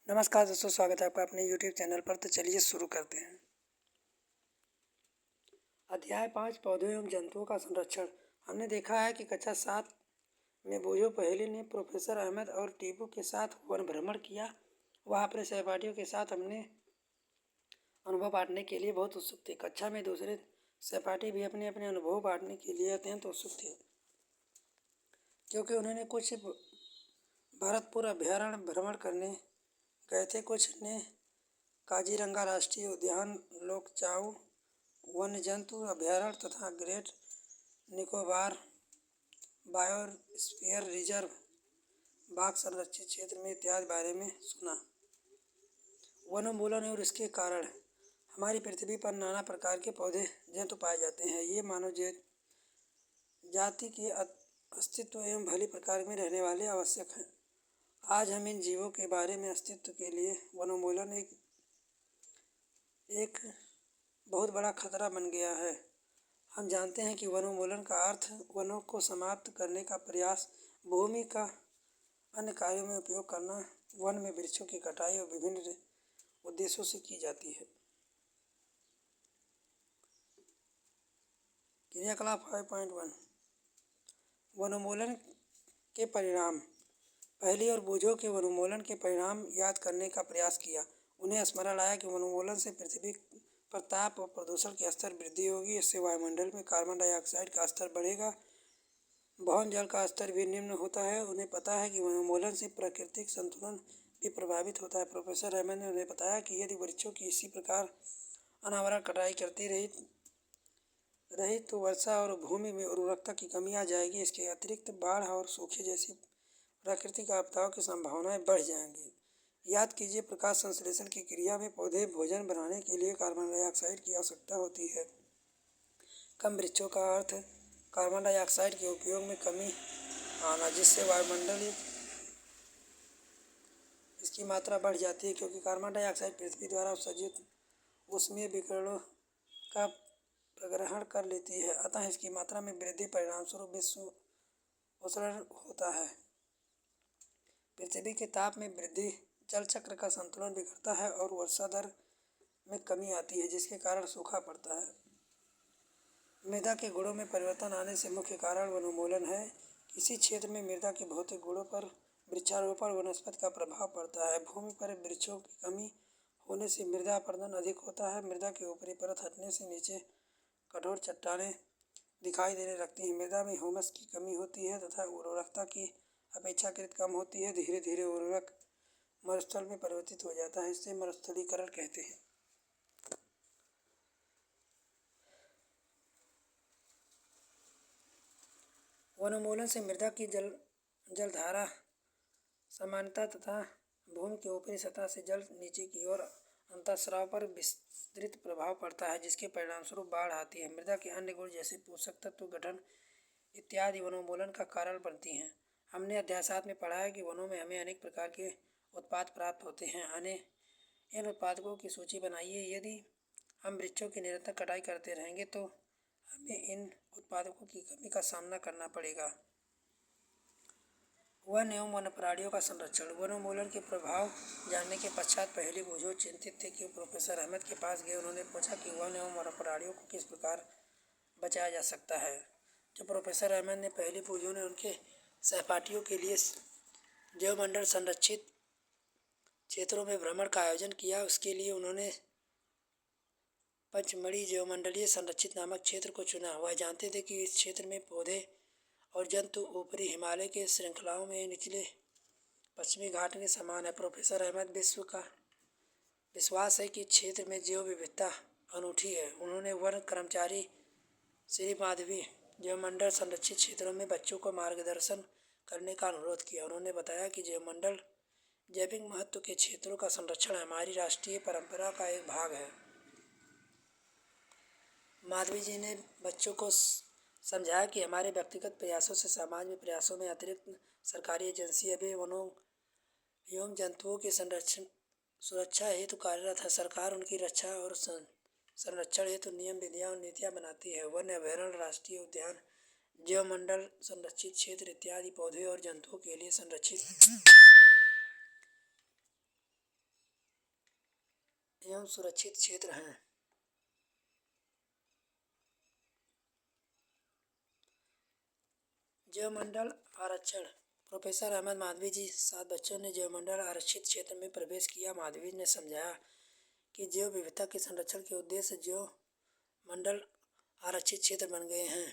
नमस्कार दोस्तों, स्वागत है आपका अपने YouTube चैनल पर। तो चलिए शुरू करते हैं। अध्याय 5 पौधों एवं जंतुओं का संरक्षण। हमने देखा है कि कक्षा 7 में बोझो पहेली ने प्रोफेसर अहमद और टीपू के साथ वन भ्रमण किया। वह अपने सहपाठियों के साथ अपने अनुभव बांटने के लिए बहुत उत्सुक थे। कक्षा में दूसरे सहपाठी भी अपने अपने अनुभव बांटने के लिए अत्यंत उत्सुक थे, क्योंकि उन्होंने कुछ भरतपुर अभ्यारण्य भ्रमण करने गए थे, कुछ ने काजीरंगा राष्ट्रीय उद्यान, लोकचाऊ वन्य जंतु अभ्यारण्य तथा ग्रेट निकोबार बायोस्फीयर रिजर्व, बाघ संरक्षित क्षेत्र में इत्यादि बारे में सुना। वनोन्मूलन और इसके कारण। हमारी पृथ्वी पर नाना प्रकार के पौधे जंतु पाए जाते हैं। ये मानव जाति के अस्तित्व एवं भली प्रकार में रहने वाले आवश्यक हैं। आज हम इन जीवों के बारे में अस्तित्व के लिए वनोन्मूलन एक बहुत बड़ा खतरा बन गया है। हम जानते हैं कि वनोन्मूलन का अर्थ वनों को समाप्त करने का प्रयास, भूमि का अन्य कार्यों में उपयोग करना, वन में वृक्षों की कटाई और विभिन्न उद्देश्यों से की जाती है। क्रियाकलाप 5.1 वनोन्मूलन के परिणाम। पहेली और बोझों के वनोन्मूलन के परिणाम याद करने का प्रयास किया। उन्हें स्मरण आया कि वनोन्मूलन से पृथ्वी पर ताप और प्रदूषण के स्तर वृद्धि होगी। इससे वायुमंडल में कार्बन डाइऑक्साइड का स्तर बढ़ेगा, भवन जल का स्तर भी निम्न होता है। उन्हें पता है कि वनोन्मूलन से प्राकृतिक संतुलन भी प्रभावित होता है। प्रोफेसर अहमद ने उन्हें बताया कि यदि वृक्षों की इसी प्रकार अनावरण कटाई करती रही तो वर्षा और भूमि में उर्वरकता की कमी आ जाएगी। इसके अतिरिक्त बाढ़ और सूखे जैसी प्राकृतिक आपदाओं की संभावनाएं बढ़ जाएंगी। याद कीजिए, प्रकाश संश्लेषण की क्रिया में पौधे भोजन बनाने के लिए कार्बन डाइऑक्साइड की आवश्यकता होती है। कम वृक्षों का अर्थ कार्बन डाइऑक्साइड के उपयोग में कमी आना, जिससे वायुमंडल इसकी मात्रा बढ़ जाती है, क्योंकि कार्बन डाइऑक्साइड पृथ्वी द्वारा उत्सर्जित ऊष्मीय विकिरणों का प्रग्रहण कर लेती है। अतः इसकी मात्रा में वृद्धि परिणामस्वरूप विश्व उष्णन होता है। पृथ्वी के ताप में वृद्धि जल चक्र का संतुलन बिगड़ता है और वर्षा दर में कमी आती है, जिसके कारण सूखा पड़ता है। मृदा के गुणों में परिवर्तन आने से मुख्य कारण वनोन्मूलन है। किसी क्षेत्र में मृदा के भौतिक गुणों पर वृक्षारोपण वनस्पति का प्रभाव पड़ता है। भूमि पर वृक्षों की कमी होने से मृदा अपरदन अधिक होता है। मृदा की ऊपरी परत हटने से नीचे कठोर चट्टानें दिखाई देने लगती हैं। मृदा में ह्यूमस की कमी होती है तथा उर्वरकता की अपेक्षाकृत कम होती है। धीरे धीरे उर्वरक मरुस्थल में परिवर्तित हो जाता है। इसे मरुस्थलीकरण कहते हैं। वनोन्मूलन से मृदा की जलधारा समानता तथा भूमि की ऊपरी सतह से जल नीचे की ओर अंतःस्राव पर विस्तृत प्रभाव पड़ता है, जिसके परिणामस्वरूप बाढ़ आती है। मृदा के अन्य गुण जैसे पोषक तत्व गठन इत्यादि वनोन्मूलन का कारण बनती हैं। हमने अध्याय 7 में पढ़ा है कि वनों में हमें अनेक प्रकार के उत्पाद प्राप्त होते हैं। इन उत्पादकों की सूची बनाइए। यदि हम वृक्षों की निरंतर कटाई करते रहेंगे तो हमें इन उत्पादकों की कमी का सामना करना पड़ेगा। वन एवं वन्य प्राणियों का संरक्षण। वनोन्मूलन के प्रभाव जानने के पश्चात पहेली बोझो चिंतित थे कि प्रोफेसर अहमद के पास गए। उन्होंने पूछा कि वन एवं वन्य प्राणियों को किस प्रकार बचाया जा सकता है। जब प्रोफेसर अहमद ने पहेली बोझो ने उनके सहपाठियों के लिए जैवमंडल संरक्षित क्षेत्रों में भ्रमण का आयोजन किया, उसके लिए उन्होंने पंचमढ़ी जैवमंडलीय संरक्षित नामक क्षेत्र को चुना। वह जानते थे कि इस क्षेत्र में पौधे और जंतु ऊपरी हिमालय के श्रृंखलाओं में निचले पश्चिमी घाट के समान है। प्रोफेसर अहमद विश्वास है कि क्षेत्र में जैव विविधता अनूठी है। उन्होंने वन कर्मचारी श्री माधवी जैवमंडल संरक्षित क्षेत्रों में बच्चों को मार्गदर्शन करने का अनुरोध किया। उन्होंने बताया कि जैवमंडल जैविक महत्व के क्षेत्रों का संरक्षण हमारी राष्ट्रीय परंपरा का एक भाग है। माधवी जी ने बच्चों को समझाया कि हमारे व्यक्तिगत प्रयासों से समाज में प्रयासों में अतिरिक्त सरकारी एजेंसियां भी वनों एवं जंतुओं के सुरक्षा हेतु कार्यरत है। सरकार उनकी रक्षा और संरक्षण हेतु नियम विधियां और नीतियां बनाती है। वन अभ्यारण्य, राष्ट्रीय उद्यान, जैवमंडल संरक्षित क्षेत्र इत्यादि पौधे और जंतुओं के लिए संरक्षित एवं सुरक्षित क्षेत्र हैं। जैवमंडल आरक्षण। प्रोफेसर अहमद माधवी जी 7 बच्चों ने जैवमंडल आरक्षित क्षेत्र में प्रवेश किया। माधवी ने समझाया कि जैव विविधता के संरक्षण के उद्देश्य जैवमंडल आरक्षित क्षेत्र बन गए हैं।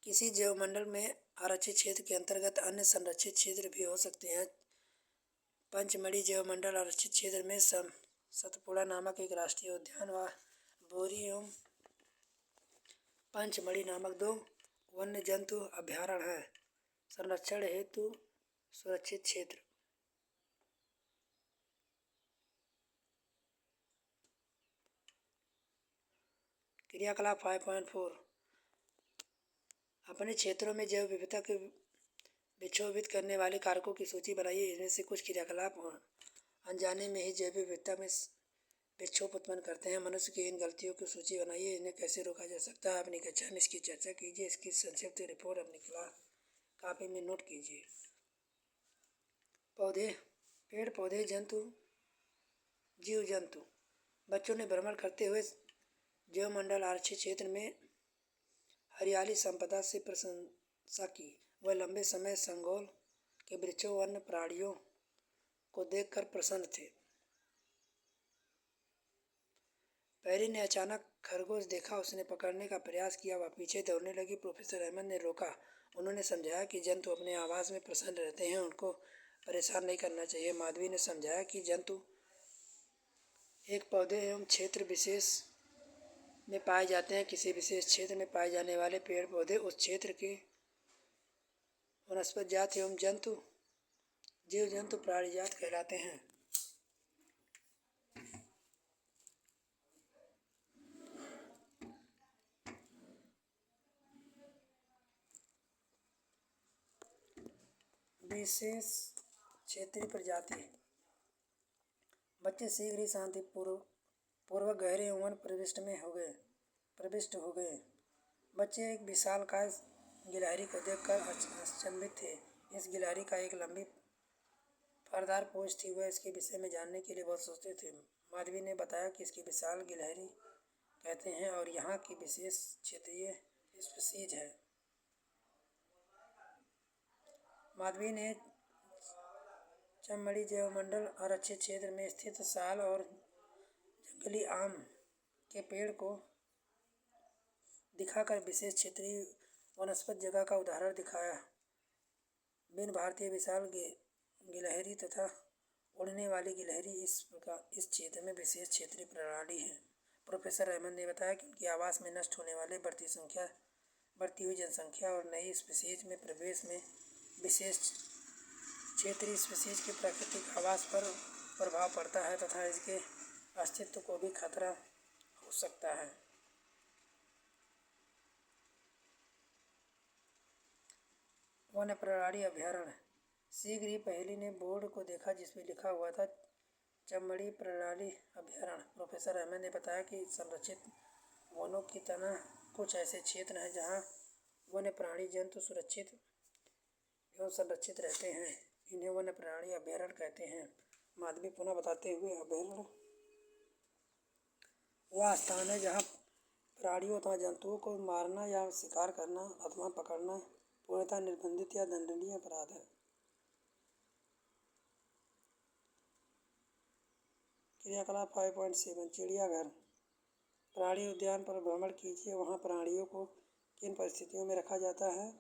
किसी जैवमंडल में आरक्षित क्षेत्र के अंतर्गत अन्य संरक्षित क्षेत्र भी हो सकते हैं। पंचमढ़ी जैवमंडल आरक्षित क्षेत्र में सतपुड़ा नामक एक राष्ट्रीय उद्यान व बोरी एवं पंचमढ़ी नामक 2 वन्य जंतु अभयारण्य हैं। संरक्षण हेतु सुरक्षित क्षेत्र। क्रियाकलाप 5.4 अपने क्षेत्रों में जैव विविधता के विक्षोभित करने वाले कारकों की सूची बनाइए। इनमें से कुछ क्रियाकलाप अनजाने में ही जैव विविधता में विक्षोभ उत्पन्न करते हैं। मनुष्य की इन गलतियों की सूची बनाइए। इन्हें कैसे रोका जा सकता है? अपनी कक्षा में इसकी चर्चा कीजिए। इसकी संक्षिप्त रिपोर्ट अपनी क्लास कॉपी में नोट कीजिए। पौधे, पेड़ पौधे, जंतु, जीव जंतु। बच्चों ने भ्रमण करते हुए जैवमंडल आरक्षित क्षेत्र में हरियाली संपदा से प्रशंसा की। वह लंबे समय संगोल के वृक्षों व अन्य प्राणियों को देखकर प्रसन्न थे। पैरी ने अचानक खरगोश देखा। उसने पकड़ने का प्रयास किया। वह पीछे दौड़ने लगी। प्रोफेसर अहमद ने रोका। उन्होंने समझाया कि जंतु अपने आवास में प्रसन्न रहते हैं, उनको परेशान नहीं करना चाहिए। माधवी ने समझाया कि जंतु एक पौधे एवं क्षेत्र विशेष में पाए जाते हैं। किसी विशेष क्षेत्र में पाए जाने वाले पेड़ पौधे उस क्षेत्र के वनस्पति जात एवं जंतु जीव जंतु प्राणी जात कहलाते हैं। विशेष क्षेत्रीय प्रजाति। बच्चे शीघ्र ही शांतिपूर्वक गहरे वन प्रविष्ट हो गए। बच्चे एक विशालकाय गिलहरी को देखकर अचंभित थे। इस गिलहरी का एक लंबी फरदार पूंछ थी। वह इसके विषय में जानने के लिए बहुत सोचते थे। माधवी ने बताया कि इसकी विशाल गिलहरी कहते हैं और यहाँ की विशेष क्षेत्रीय स्पीशीज है। माधवी ने चमड़ी जैवमंडल आरक्षित क्षेत्र में स्थित साल और जंगली आम के पेड़ को दिखाकर विशेष क्षेत्रीय वनस्पति जगह का उदाहरण दिखाया। बिन भारतीय विशाल गिलहरी तथा उड़ने वाली गिलहरी इस क्षेत्र में विशेष क्षेत्रीय प्रणाली है। प्रोफेसर अहमद ने बताया कि उनके आवास में नष्ट होने वाले बढ़ती हुई जनसंख्या और नई स्पीशीज में प्रवेश में विशेष क्षेत्रीय स्पीशीज के प्राकृतिक आवास पर प्रभाव पड़ता है तथा इसके अस्तित्व को भी खतरा हो सकता है। वन्य प्राणी अभयारण्य। शीघ्र ही पहेली ने बोर्ड को देखा जिसमें लिखा हुआ था चमड़ी प्रणाली अभयारण्य। प्रोफेसर अहमद ने बताया कि संरक्षित वनों की तरह कुछ ऐसे क्षेत्र हैं जहां वन्य प्राणी जंतु सुरक्षित एवं संरक्षित रहते हैं। इन्हें वन्य प्राणी अभयारण्य कहते हैं। माधवी पुनः बताते हुए, अभयारण्य वह स्थान है जहाँ प्राणियों अथवा जंतुओं को मारना या शिकार करना अथवा पकड़ना पूर्णतः निर्बंधित या दंडनीय अपराध है। क्रियाकलाप 5.7 चिड़ियाघर। प्राणी उद्यान पर भ्रमण कीजिए। वहाँ प्राणियों को किन परिस्थितियों में रखा जाता है,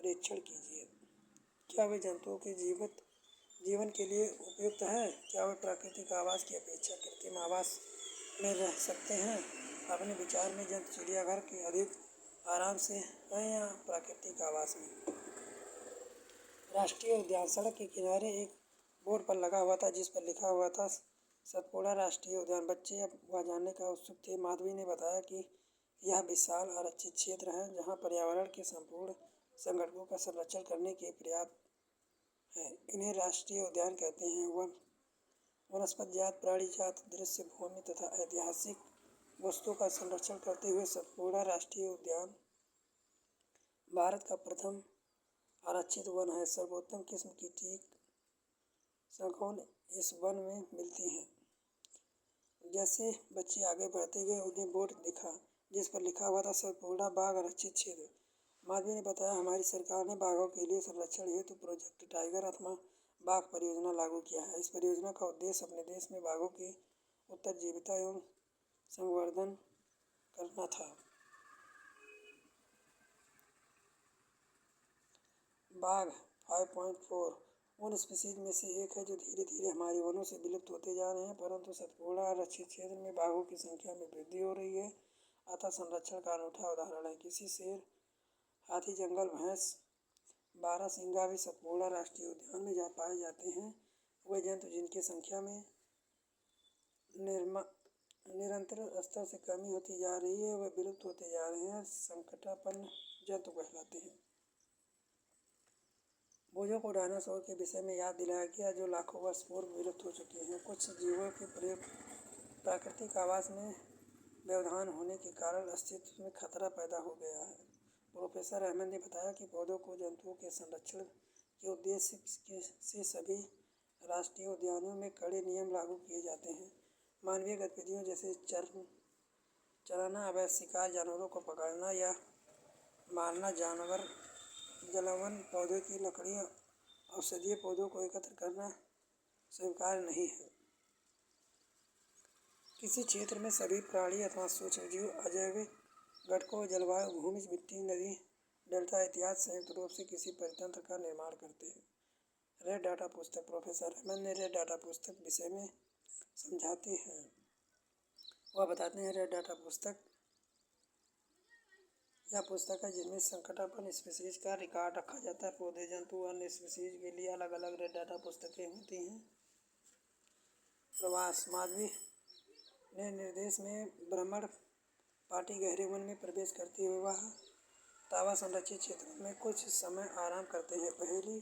परीक्षण कीजिए। क्या वे जंतुओं के जीवन के लिए उपयुक्त है? क्या वे प्राकृतिक आवास की अपेक्षा कृत्रिम आवास में रह सकते हैं? अपने विचार में जंतु चिड़ियाघर के अधिक आराम से हैं या प्राकृतिक आवास में? राष्ट्रीय उद्यान। सड़क के किनारे एक बोर्ड पर लगा हुआ था जिस पर लिखा हुआ था सतपुड़ा राष्ट्रीय उद्यान। बच्चे अब वह जानने का उत्सुक थे। माधवी ने बताया कि यह विशाल आरक्षित क्षेत्र है जहाँ पर्यावरण के संपूर्ण संगठनों का संरक्षण करने के पर्याप्त है। इन्हें राष्ट्रीय उद्यान कहते हैं। वनस्पति जात, प्राणी जात, दृश्य भूमि तथा ऐतिहासिक वस्तुओं का संरक्षण करते हुए सतपुड़ा राष्ट्रीय उद्यान भारत का प्रथम आरक्षित वन है। सर्वोत्तम किस्म की टीक शाखाएं इस वन में मिलती हैं। जैसे बच्चे आगे बढ़ते गए उन्हें बोर्ड दिखा जिस पर लिखा हुआ था सतपुड़ा बाघ आरक्षित क्षेत्र। माधवी ने बताया, हमारी सरकार ने बाघों के लिए संरक्षण हेतु प्रोजेक्ट टाइगर अथवा बाघ परियोजना लागू किया है। इस परियोजना का उद्देश्य अपने देश में बाघों की उत्तरजीविता एवं संवर्धन करना था। बाघ 5.4 उन स्पीशीज में से एक है जो धीरे धीरे हमारे वनों से विलुप्त होते जा रहे हैं, परंतु सतपुड़ा आरक्षित क्षेत्र में बाघों की संख्या में वृद्धि हो रही है। अतः संरक्षण का अनूठा उदाहरण है। किसी शेर, हाथी, जंगल भैंस, बारहसिंगा भी सतपुड़ा राष्ट्रीय उद्यान में पाए जाते हैं। वे जंतु जिनकी संख्या में निरंतर स्तर से कमी होती जा रही है, वे विलुप्त होते जा रहे हैं, संकटापन्न जंतु कहलाते हैं। बोझों को डायनासोर के विषय में याद दिलाया गया, जो लाखों वर्ष पूर्व विलुप्त हो चुके हैं। कुछ जीवों के प्राकृतिक आवास में व्यवधान होने के कारण अस्तित्व में खतरा पैदा हो गया है। प्रोफेसर अहमद ने बताया कि पौधों को जंतुओं के संरक्षण के उद्देश्य से सभी राष्ट्रीय उद्यानों में कड़े नियम लागू किए जाते हैं। मानवीय गतिविधियों जैसे चराना, अवैध शिकार, जानवरों को पकड़ना या मारना, जानवर जलावन, पौधों की लकड़ियाँ, औषधीय पौधों को एकत्र करना स्वीकार्य नहीं है। किसी क्षेत्र में सभी प्राणी अथवा सूक्ष्म जीव अजैविक घटकों, जलवायु, भूमि, मिट्टी, नदी, डेल्टा इत्यादि संयुक्त रूप से किसी परितंत्र का निर्माण करते हैं। रेड डाटा पुस्तक। प्रोफेसर अहमद ने रेड डाटा पुस्तक विषय में समझाते हैं। वह बताते हैं, रेड डाटा पुस्तक यह पुस्तक है जिसमें संकटापन्न स्पीशीज का रिकॉर्ड रखा जाता है। पौधे, जंतु, अन्य स्पीशीज के लिए अलग अलग रेड डाटा पुस्तकें होती हैं। प्रवास। माधवी ने निर्देश में भ्रमण पार्टी गहरे वन में प्रवेश करते हुए वह तावा संरक्षित क्षेत्रों में कुछ समय आराम करते हैं। पहली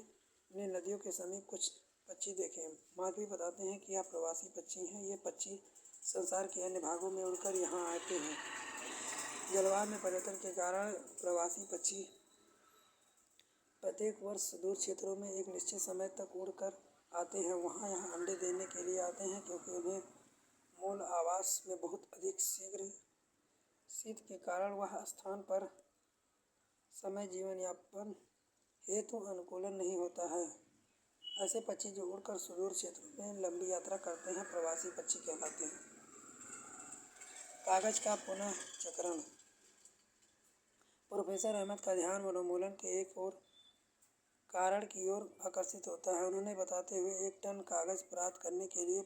ने नदियों के समीप कुछ पक्षी देखे। माधवी बताते हैं कि यह प्रवासी पक्षी हैं। ये पक्षी संसार के अन्य भागों में उड़कर यहाँ आते हैं। जलवायु में परिवर्तन के कारण प्रवासी पक्षी प्रत्येक वर्ष सुदूर क्षेत्रों में एक निश्चित समय तक उड़कर आते हैं। वहाँ यहाँ अंडे देने के लिए आते हैं, क्योंकि उन्हें मूल आवास में बहुत अधिक शीत के कारण वह स्थान पर समय जीवन यापन हेतु अनुकूलन नहीं होता है। ऐसे पक्षी जो उड़कर सुदूर क्षेत्रों में लंबी यात्रा करते हैं प्रवासी पक्षी कहलाते हैं। कागज का पुनः चक्रण। प्रोफेसर अहमद का ध्यान वनोन्मूलन के एक और कारण की ओर आकर्षित होता है। उन्होंने बताते हुए, 1 टन कागज प्राप्त करने के लिए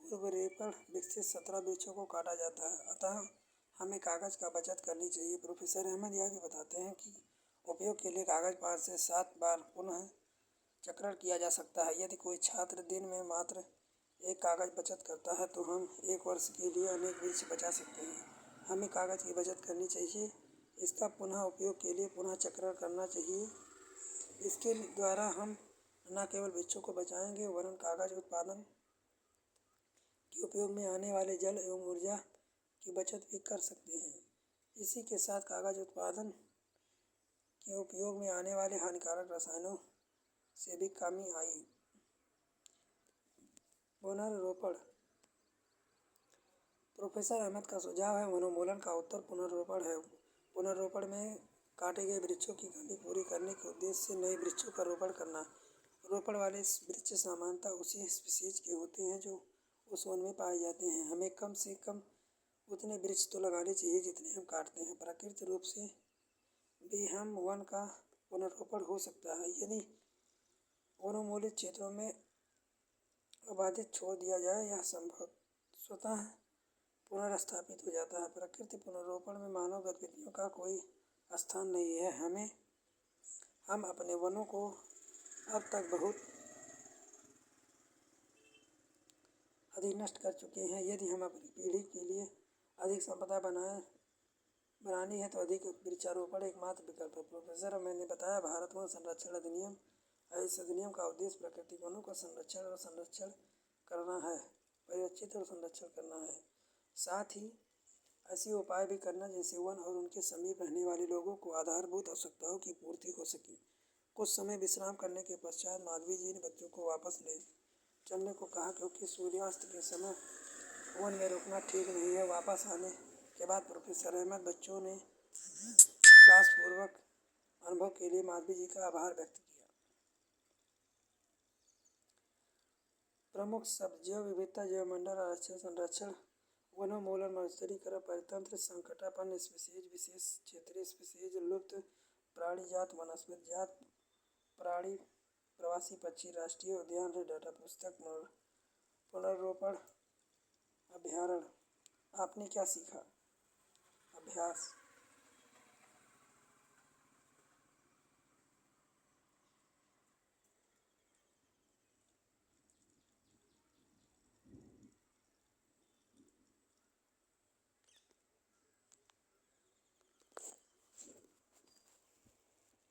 पूर्वरेपण विकसित 17 वृक्षों को काटा जाता है। अतः हमें कागज का बचत करनी चाहिए। प्रोफेसर अहमद यह भी बताते हैं कि उपयोग के लिए कागज 5 से 7 बार पुनः चक्रण किया जा सकता है। यदि कोई छात्र दिन में मात्र 1 कागज बचत करता है तो हम 1 वर्ष के लिए अनेक वृक्ष बचा सकते हैं। हमें कागज की बचत करनी चाहिए, इसका पुनः उपयोग के लिए पुनः चक्रण करना चाहिए। इसके द्वारा हम न केवल वृक्षों को बचाएंगे वरन कागज उत्पादन के उपयोग में आने वाले जल एवं ऊर्जा की बचत भी कर सकते हैं। इसी के साथ कागज उत्पादन के उपयोग में आने वाले हानिकारक रसायनों से भी कमी आई। पुनर्रोपण। प्रोफेसर अहमद का सुझाव है, वनोन्मूलन का उत्तर पुनर्रोपण है। पुनर्रोपण में काटे गए वृक्षों की कमी पूरी करने के उद्देश्य से नए वृक्षों का रोपण करना। रोपण वाले वृक्ष सामान्यतः उसी स्पीशीज के होते हैं जो उस वन में पाए जाते हैं। हमें कम से कम उतने वृक्ष तो लगाने चाहिए जितने हम काटते हैं। प्राकृतिक रूप से भी हम वन का पुनर्रोपण हो सकता है। यदि वनोन्मूलित क्षेत्रों में आबादित छोड़ दिया जाए, यह स्वतः पुनर्स्थापित हो जाता है। प्रकृति पुनर्रोपण में मानव गतिविधियों का कोई स्थान नहीं है। हम अपने वनों को अब तक बहुत अधिक नष्ट कर चुके हैं। यदि हम अपनी पीढ़ी के लिए अधिक संपदा बनानी है तो अधिक वृक्षारोपण एकमात्र विकल्प है। प्रोफेसर मैंने बताया, भारत वन संरक्षण अधिनियम इस अधिनियम का उद्देश्य प्राकृतिक वनों का संरक्षण करना है, परिरक्षित और संरक्षण करना है। साथ ही ऐसे उपाय भी करना जिनसे वन और उनके समीप रहने वाले लोगों को आधारभूत आवश्यकताओं की पूर्ति हो सके। कुछ समय विश्राम करने के पश्चात माधवी जी ने बच्चों को वापस ले चलने को कहा, क्योंकि सूर्यास्त के समय वन में रुकना ठीक नहीं है। वापस आने के बाद प्रोफेसर अहमद बच्चों ने क्लासपूर्वक अनुभव के लिए माधवी जी का आभार व्यक्त किया। प्रमुख सब जैव विविधता, जैव मंडल आरक्षण, संरक्षण, वनोन्मूलन, मरुस्थलीकरण, परितंत्र संकटापन्न स्पीशीज, विशेष क्षेत्रीय स्पीशीज, लुप्त प्राणी जात, वनस्पति जात, प्राणी, प्रवासी पक्षी, राष्ट्रीय उद्यान, डाटा पुस्तक, पुनर्रोपण, अभ्यारण्य। आपने क्या सीखा? अभ्यास।